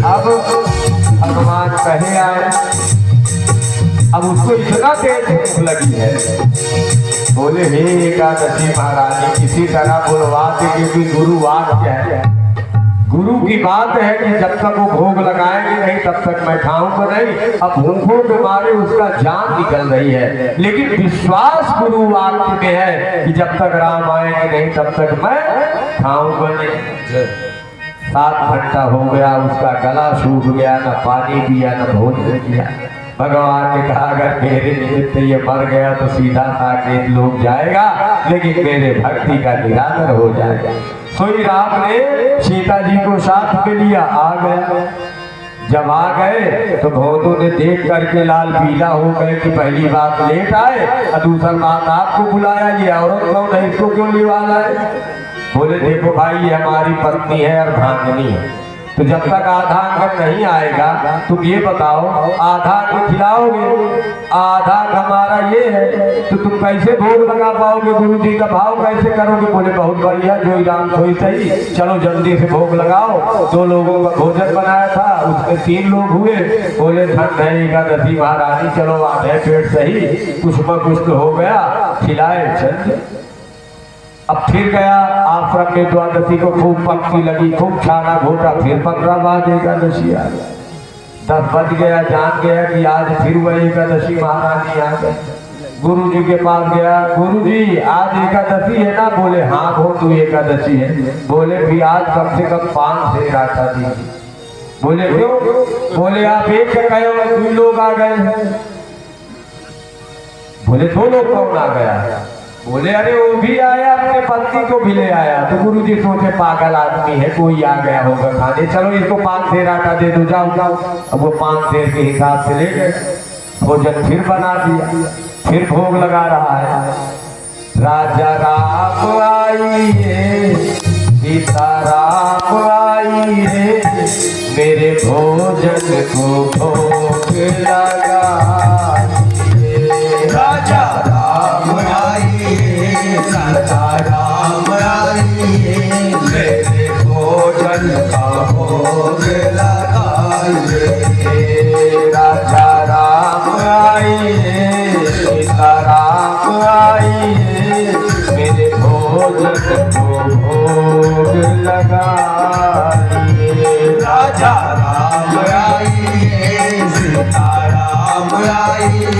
अब भगवान कहे आए, अब उसको इतना तेज भूख लगी है, बोले हे एकादशी महारानी किसी तरह बुलवा दे, क्योंकि गुरु वाक्य है, गुरु की बात है कि जब तक वो भोग लगाएंगे नहीं तब तक मैं खाऊंगा नहीं। अब भूखों के मारे उसका जान निकल रही है, लेकिन विश्वास गुरु वाक्य में है कि जब तक राम आएंगे नहीं तब तक मैं खाऊंगा नहीं। 7 घंटा हो गया, उसका गला सूख गया, न पानी पिया न भोजन किया। भगवान ने कहा अगर मेरे निमित्त ये मर गया तो सीधा साकेत लोग जाएगा, लेकिन मेरे भक्ति का निरादर हो जाएगा। सोई राम ने सीता जी को साथ में लिया, आ गया। जब आ गए तो भौतों ने देख करके लाल पीला हो गए कि पहली बात लेट आए और दूसरी बात आपको बुलाया, ये औरत कौन है, इसको क्यों लिवाला है? बोले देखो भाई ये हमारी पत्नी है अर्धांगिनी है, तो जब तक आधा अंग नहीं आएगा तुम ये बताओ आधा अंग खिलाओगे, आधा हमारा ये है, तो तुम कैसे भोग लगा पाओगे, गुरु जी का भाव कैसे करोगे? बोले बहुत बढ़िया, जो राम सोई सही, चलो जल्दी से भोग लगाओ। 2 लोगों का भोजन बनाया था, उसमें 3 लोग हुए। बोले ठंड है एकादशी महारानी, चलो आधे पेट सही, कुछ में कुछ हो गया, खिलाए चल। अब फिर गया आश्रम में, द्वादशी को खूब पंक्ति लगी, खूब छाना घोटा, फिर 15 बाद एकादशी आ गया। 10 बज गया, जान गया कि आज फिर वह एकादशी महारानी आ गए। गुरु जी के पास गया, गुरु जी आज एकादशी है ना? बोले हाँ भोतू एकादशी है। बोले भी आज कम से कम 5 शेर आटा दीजिए। बोले क्यों? बोले आप एक का कहे हो, 2 लोग आ गए हैं। बोले 2 लोग कौन आ गया? बोले अरे वो भी आया, अपने पत्नी को भी ले आया। तो गुरु जी सोचे पागल आदमी है, कोई आ गया होगा खाने, चलो इसको 5 शेर आटा दे दो, जाओ जाओ। अब वो 5 शेर के हिसाब से ले गए, भोजन फिर बना दिया, फिर भोग लगा रहा है। राजा राम आइए, सीता राम आइए, मेरे भोजन को भोग लगा। राजा राम आइए, सीता राम आइए, मेरे भोजन का भोग लगाइए। राजा राम आइए, सीता राम आइए, मेरे भोजन को भोग लगाइए। राजा राम आइए, सीता राम आइए,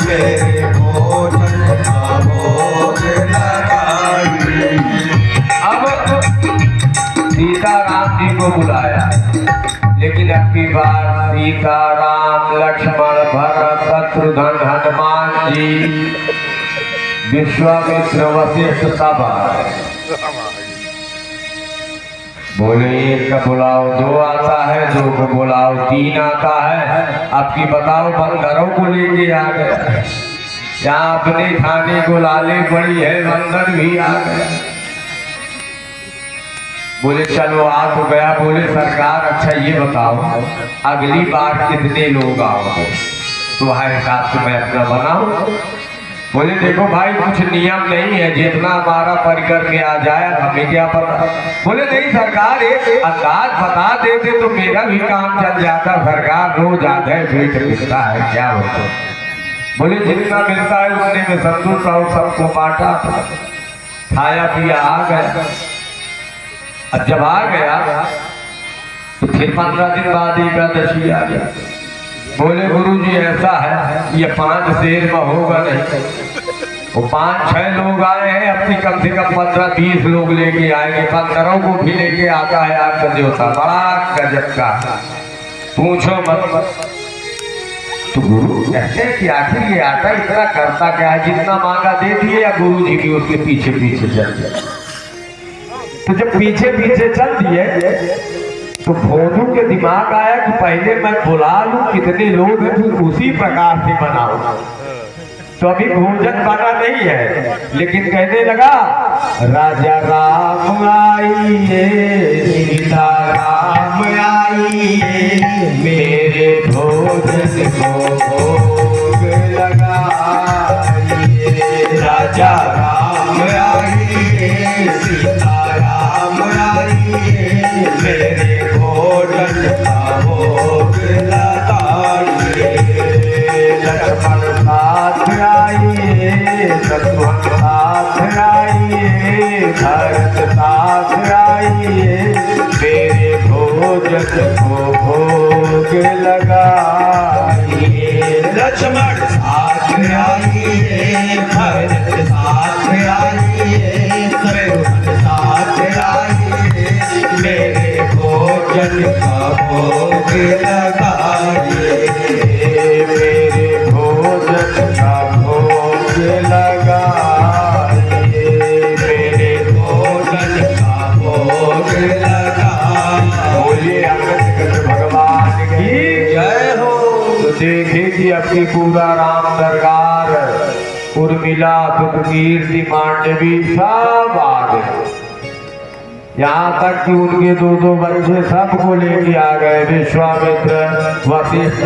मेरे भोजन का भोग लगाइए। अब सीता राम जी को बुलाया, लेकिन अब की बार सीता राम लक्ष्मण भरत शत्रुघ्न हनुमान जी विश्वामित्र वशिष्ठ सब बोले एक का बुलाओ 2 आता है, 2 को बुलाओ 3 आता है। अब की बताओ बंदरों को लेके आ गए, यहाँ अपने खाने को लाले बड़ी है, बंदर भी आ गए। बोले चलो आ तो गया। बोले सरकार अच्छा ये बताओ अगली बार कितने लोग आओगे, तुम्हारे साथ मैं अपना बनाऊं? बोले देखो भाई कुछ नियम नहीं है, जितना हमारा परिकर में आ जाए हमें क्या पता। बोले नहीं सरकार एक अंदाज बता देते तो मेरा भी काम चल जाता, सरकार रोज आधे पेट मिलता है क्या होता। बोले जितना मिलता है उतने में संतुष्ट और सबको बांटा, खाया पिया आ गया। अब जब आ गया तो फिर 15 दिन बाद एकादशी आ गया। बोले गुरु जी ऐसा है ये 5 शेर में होगा नहीं, वो 5-6 लोग आए हैं, अपनी कम से कम 15-20 लोग लेके आएंगे, 15 को भी लेके आता है आपका देवता, बड़ा गजब का, पूछो मत। तो गुरु कहते हैं कि आखिर ये आटा इतना करता क्या है, जितना मांगा दे दिए, या गुरु जी भी उसके पीछे पीछे चल दिए। तो जब पीछे पीछे चल दिए तो भोजू के दिमाग आया कि पहले मैं बुला लूं कितने लोग हैं, फिर उसी प्रकार से बनाऊं। तो अभी भोजन बना नहीं है, लेकिन कहने लगा राजा राम आइए, सीता राम आइए, मेरे भोजन को भोग लगाइए। राजा राम आइए, भरत साथ आइए, मेरे भोजन को भोग लगाइए। लक्ष्मण साथ आइए, भरत साथ आइए, शत्रुघ्न साथ आइए, मेरे भोजन का भोग लगाइए। मेरे भोजन का भोग लगाइए, मेरे भोजन का भोग लगाइए। बोलिए अंगद भगवान की जय हो। तो देखे कि अपनी पूरा राम दरबार, उर्मिला, सुखकीर्ति, मांडवी सब आ गए। यहाँ तक कि उनके दो दो बच्चे सबको लेके आ गए। विश्वामित्र, वशिष्ठ,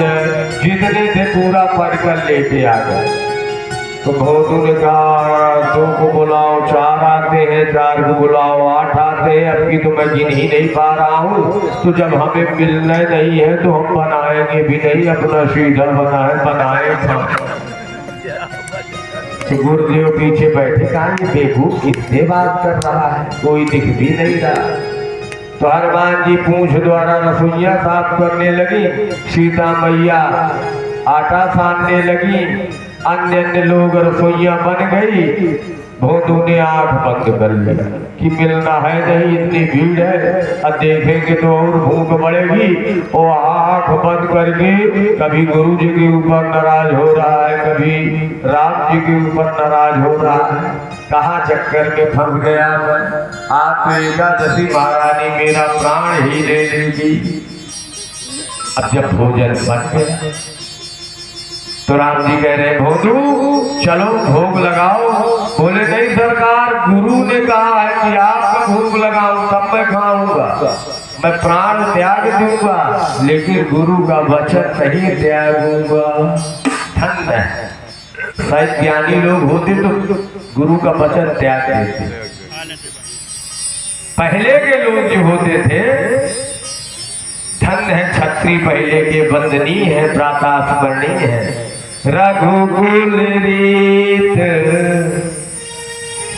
जितने थे पूरा परिकर लेके आ गए। तो भोतू ने कहा 2 को बुलाओ, 4 आते हैं, 4 को बुलाओ, 8 आते हैं, अब की तो मैं गिन ही नहीं पा रहा हूँ। तो जब हमें मिलना नहीं है तो हम बनाएंगे भी नहीं, अपना श्रीधर बनाए। तो गुरुदेव पीछे बैठे, कहा ये बेवकूफ किससे बात कर रहा है, कोई दिख भी नहीं रहा। तो हनुमान जी पूंछ द्वारा रसोइया साफ करने लगी, सीता मैया आटा सानने लगी, अन्य अन्य लोग रसोइया बन गई। भोतू ने आंख बंद कर लिया कि मिलना है नहीं, इतनी भीड़ है, अब देखेंगे तो और भूख बढ़ेगी। और आंख बंद करके कभी गुरु जी के ऊपर नाराज हो रहा है, कभी राम जी के ऊपर नाराज हो रहा है। कहाँ चक्कर में फंस गया मैं। आज तो एकादशी महारानी मेरा प्राण ही ले लेगी। अब जब भोजन बन गया तो राम जी कह रहे भोतू चलो भोग लगाओ। बोले नहीं सरकार, गुरु ने कहा है कि आपका भोग लगाऊं तब मैं खाऊंगा, मैं प्राण त्याग दूंगा, लेकिन गुरु का वचन नहीं त्यागूंगा। ठंड है, शायद ज्ञानी लोग होते तो गुरु का वचन त्याग देते। पहले के लोग जो होते थे, धन है छत्री पहले के बंदनी है, प्रातः स्मरणी है, रघुकुल रीत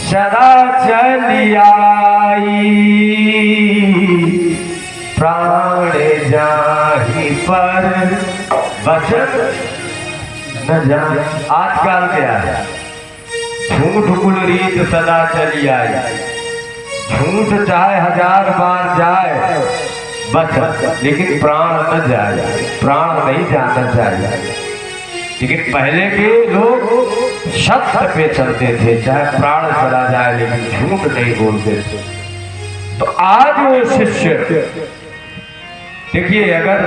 सदा चली आई, प्राण जाहि पर वचन न जाए। आजकल क्या है, झूठ कुल रीत सदा चली आई, झूठ चाहे 1000 बार जाए वचन, लेकिन प्राण न जाए, प्राण नहीं जाना चाहिए। लेकिन पहले के लोग सत्य पे चलते थे, चाहे प्राण चला जाए लेकिन झूठ नहीं बोलते थे। तो आज वो शिष्य देखिए, अगर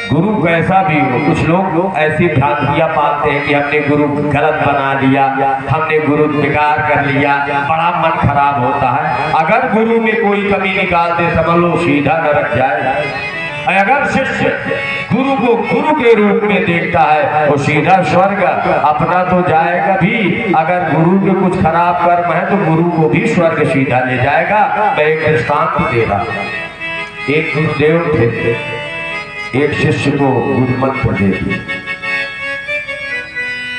गुरु कैसा भी हो, कुछ लोग ऐसी भ्रांतियां पाते हैं कि हमने गुरु गलत बना लिया, हमने गुरु बेकार कर लिया, बड़ा मन खराब होता है। अगर गुरु में कोई कमी निकाल दे समझ लो सीधा नरक जाए। अगर शिष्य गुरु को गुरु के रूप में देखता है वो सीधा स्वर्ग, अपना तो जाएगा भी, अगर गुरु के कुछ खराब कर्म है तो गुरु को भी स्वर्ग सीधा ले जाएगा। मैं एक दृष्टांत दे रहा हूं। एक गुरुदेव थे, एक शिष्य को गुरु मंत्र दे दिया।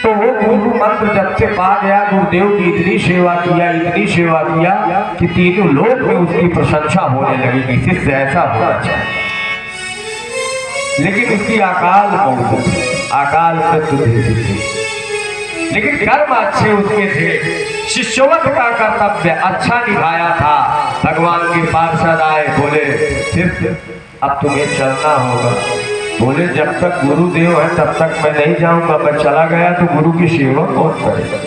तो वो गुरु मंत्र जब से पा गया, गुरुदेव की इतनी सेवा किया, इतनी सेवा किया कि तीनों लोग में उसकी प्रशंसा होने लगी कि शिष्य ऐसा होना चाहिए। लेकिन उसकी अकाल मौत, अकाल मृत्यु थी, लेकिन कर्म अच्छे उसके थे, शिष्यवत का कर्तव्य अच्छा निभाया था। भगवान के पार्षद आए, बोले शिष्य अब तुम्हें चलना होगा। बोले जब तक गुरुदेव है तब तक मैं नहीं जाऊंगा, मैं चला गया तो गुरु की सेवा कौन करेगा।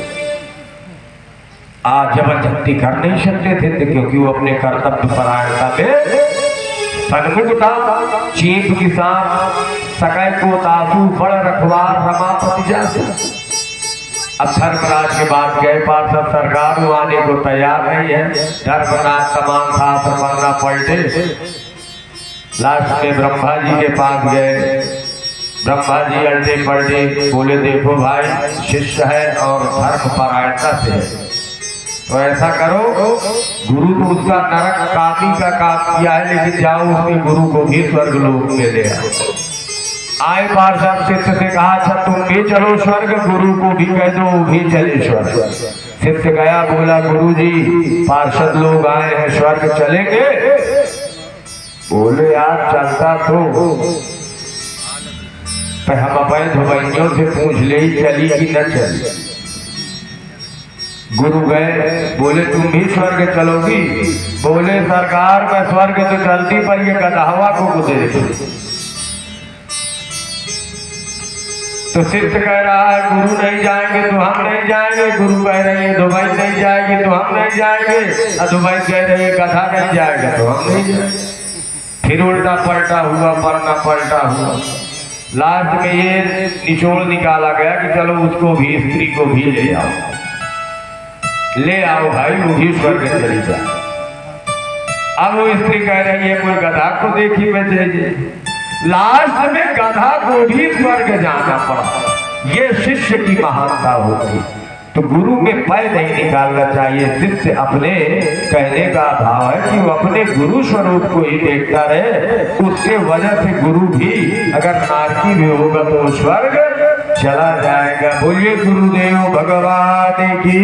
आज जबरदस्ती कर नहीं सकते थे क्योंकि वो अपने कर्तव्य परायणता में सन्मुख था। चीप की सांप सकै को तासु बड़ रखवार रमापति जासु। अब धर्मराज के बाद गए पार्षद, सरकार आने को तैयार नहीं है, धर्मराज तमाम शास्त्र पढ़ना पलटे। लास्ट में ब्रह्मा जी के पास गए, ब्रह्मा जी अल्टे पलटे, बोले देखो भाई शिष्य है और धर्म परायणता से है, तो ऐसा करो, गुरु तो उसका नरक कामी का काम किया है, लेकिन जाओ उसके गुरु को भी स्वर्ग लोक में ले आओ। आए पार्षद शिष्य से कहा अच्छा तुम भी चलो स्वर्ग, गुरु को भी कह दो वो भी चले स्वर्ग। शिष्य गया, बोला गुरुजी पार्षद लोग आए हैं, स्वर्ग चलेंगे? बोले यार चलता तो हम अपने धोबइयों से पूछ ले ही चली कि न चली। गुरु गए, बोले तुम भी स्वर्ग चलोगी? बोले सरकार मैं स्वर्ग तो चलती पर ये गदहवा को गुजरे। तो शिष्य कह रहा है गुरु नहीं जाएंगे तो हम नहीं जाएंगे, गुरु कह रहे हैं दुबई नहीं जाएगी तो हम नहीं जाएंगे, और दुबई कह रहे हैं गधा नहीं जाएगा तो हम नहीं जाएंगे। फिर उल्टा पलटा हुआ, पलटा पलटा हुआ। लास्ट में ये निचोड़ निकाला गया कि चलो उसको भी, स्त्री को भी ले आओ, ले आओ भाई, वो भी स्वर्ग चली जाए। अब वो स्त्री कह रही है कोई गधा को देखी मैं चाहिए। लास्ट में गधा को भी स्वर्ग जाना पड़ा। ये शिष्य की महानता होती। तो गुरु में पैर नहीं निकालना चाहिए। शिष्य अपने कहने का भाव है कि वो अपने गुरु स्वरूप को ही देखता रहे। उसके वजह से गुरु भी अगर नारकी भी होगा तो स्वर्ग चला जाएगा। बोलिए गुरुदेव भगवान की।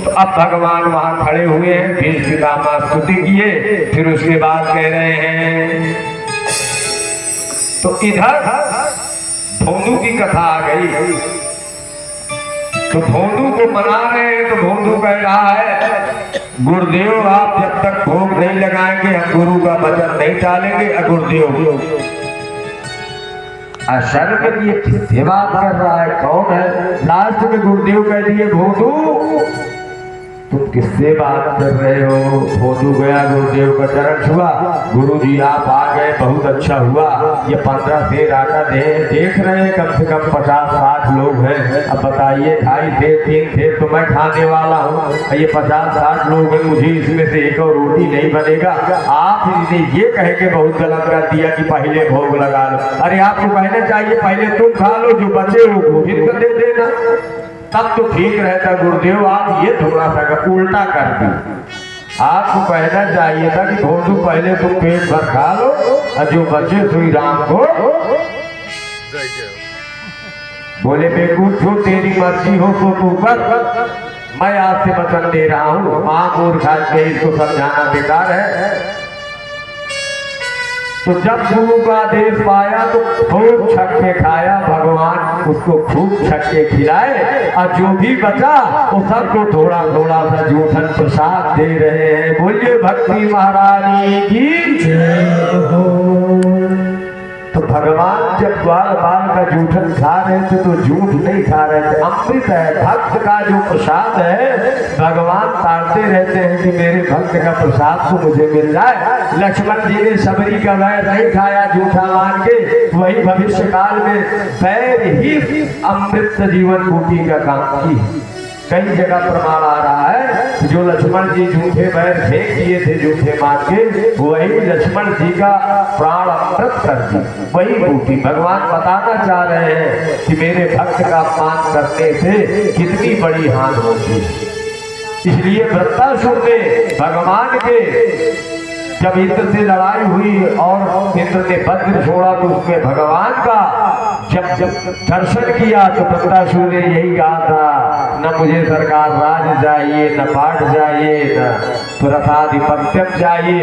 तो अब भगवान वहां खड़े हुए हैं, फिर पितामह स्तुति किए, फिर उसके बाद कह रहे हैं। तो इधर भोंदू की कथा आ गई। तो भोंदू को मना रहे हैं। तो भोंदू कह रहा है गुरुदेव आप जब तक भोग नहीं लगाएंगे हम गुरु का वचन नहीं टालेंगे। गुरुदेव शर्म ये किससे बात कर रहा है, कौन है? लास्ट में गुरुदेव कह दिए भोंदू तुम किससे बात कर रहे हो? भोंदू गया, गुरुदेव का चरण छुआ। गुरुजी आप आ गए, बहुत अच्छा हुआ। ये 15 सेर आटा देख रहे हैं, कम से कम 50-60 लोग हैं। अब बताइए 2.5 सेर 3 सेर तो मैं खाने वाला हूँ, ये 50-60 लोग हैं, मुझे इसमें से एक और रोटी नहीं बनेगा। आप इन्हें ये कह के बहुत गलत कर दिया कि पहले भोग लगा लो। अरे आपको कहना चाहिए पहले तुम खा लो, जो बचे वो गोविंद को दे देना, तब तो ठीक रहता। गुरुदेव आप ये थोड़ा सा उल्टा कर दी। आपको कहना चाहिए था कि भोंदू पहले तुम पेट भर खा लो और जो बचे श्री राम को। बोले बेकूफ जो तेरी मर्जी हो तो तू कर, मैं आज से वचन दे रहा हूँ। मां मूर्खा के इसको समझाना बेकार है। तो जब गुरु का आदेश पाया तो खूब छक्के खाया, भगवान उसको खूब छक्के खिलाए और जो भी बचा वो सबको थोड़ा थोड़ा सा जूठन प्रसाद दे रहे हैं। बोलिए भक्ति महारानी की जय हो। तो भगवान जब बाल बाल का जूठन खा रहे थे तो झूठ नहीं खा रहे थे, अमृत है। भक्त का जो प्रसाद है भगवान ताड़ते रहते हैं कि मेरे भक्त का प्रसाद तो मुझे मिल जाए। लक्ष्मण जी ने सबरी का वैर नहीं खाया झूठा मान के, वही भविष्य काल में वैर ही अमृत जीवन बूटी का काम की। कई जगह प्रमाण आ रहा है जो लक्ष्मण जी झूठे वैर फेंक दिए थे झूठे मान के, वही लक्ष्मण जी का प्राण अमृत कर दी, वही बूटी। भगवान बताना चाह रहे हैं कि मेरे भक्त का अपमान करने से कितनी बड़ी हानि होती है। इसलिए वृत्तासुर ने भगवान के जब इंद्र से लड़ाई हुई और इंद्र ने वज्र छोड़ा तो उसमें भगवान का जब दर्शन किया तो वृत्तासुर ने यही कहा था, न मुझे सरकार राज चाहिए, न पाठ चाहिए, न प्रसादिपत्यम चाहिए,